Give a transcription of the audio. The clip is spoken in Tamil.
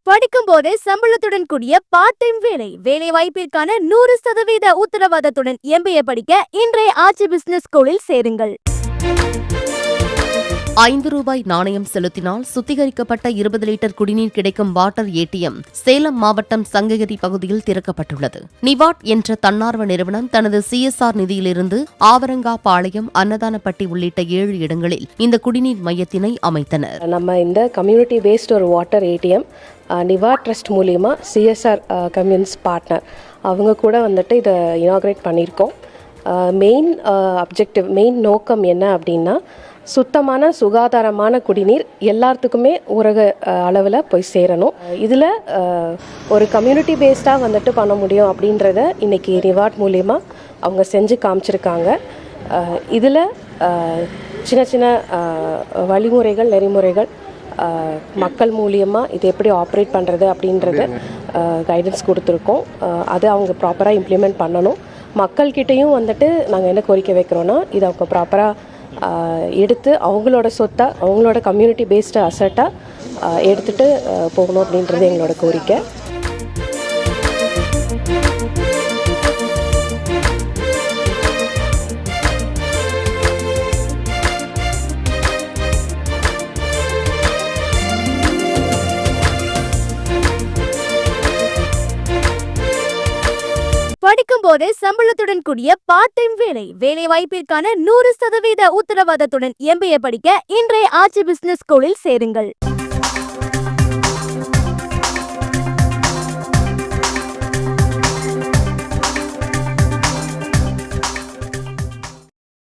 படிக்கும் போதே சம்பளத்துடன் கூடிய பார்ட் டைம் வேலை வாய்ப்பிற்கான 100% உத்தரவாதத்துடன் MBA படிக்க இன்றைய ஆச்சி பிசினஸ் ஸ்கூலில் சேருங்கள். ரூபாய் 5 நாணயம் செலுத்தினால் சுத்திகரிக்கப்பட்ட 20 லிட்டர் குடிநீர் கிடைக்கும் வாட்டர் ATM சேலம் மாவட்டம் சங்ககிரி பகுதியில் திறக்கப்பட்டுள்ளது. நிவாட் என்ற தன்னார்வ நிறுவனம் தனது CSR நிதியிலிருந்து ஆவரங்காபாளையம், அன்னதானப்பட்டி உள்ளிட்ட 7 இடங்களில் இந்த குடிநீர் மையத்தினை அமைத்தனர். நம்ம இந்த கம்யூனிட்டி பேஸ்ட் ஒரு வாட்டர் ATM நிவாட் ட்ரஸ்ட் மூலியமா CSR கம்யூனிஸ் பார்ட்னர் அவங்க கூட வந்துட்டு இதை இனாக்ரேட் பண்ணியிருக்கோம். மெயின் நோக்கம் என்ன அப்படின்னா, சுத்தமான சுகாதாரமான குடிநீர் எல்லாத்துக்குமே ஊரக அளவில் போய் சேரணும். இதில் ஒரு கம்யூனிட்டி பேஸ்டாக வந்துட்டு பண்ண முடியும் அப்படின்றத இன்றைக்கி நிவாட் மூலிமா அவங்க செஞ்சு காமிச்சிருக்காங்க. இதில் சின்ன சின்ன வழிமுறைகள், நெறிமுறைகள் மக்கள் மூலியமாக இது எப்படி ஆப்ரேட் பண்ணுறது அப்படின்றது கைடன்ஸ் கொடுத்துருக்கோம். அதை அவங்க ப்ராப்பராக இம்ப்ளிமெண்ட் பண்ணணும். மக்கள்கிட்டையும் வந்துட்டு நாங்கள் என்ன கோரிக்கை வைக்கிறோன்னா, இதை அவங்க ப்ராப்பராக எடுத்து அவங்களோட சொத்தாக, அவங்களோட கம்யூனிட்டி பேஸ்டு அசட்டாக எடுத்துகிட்டு போகணும் அப்படின்றது எங்களோட கோரிக்கை. படிக்கும் போதே சம்பளத்துடன் கூடிய பார்ட் டைம் வேலை வாய்ப்பிற்கான 100% உத்தரவாதத்துடன் MBA படிக்க இன்றைய ஆச்சி பிசினஸ் ஸ்கூலில் சேருங்கள்.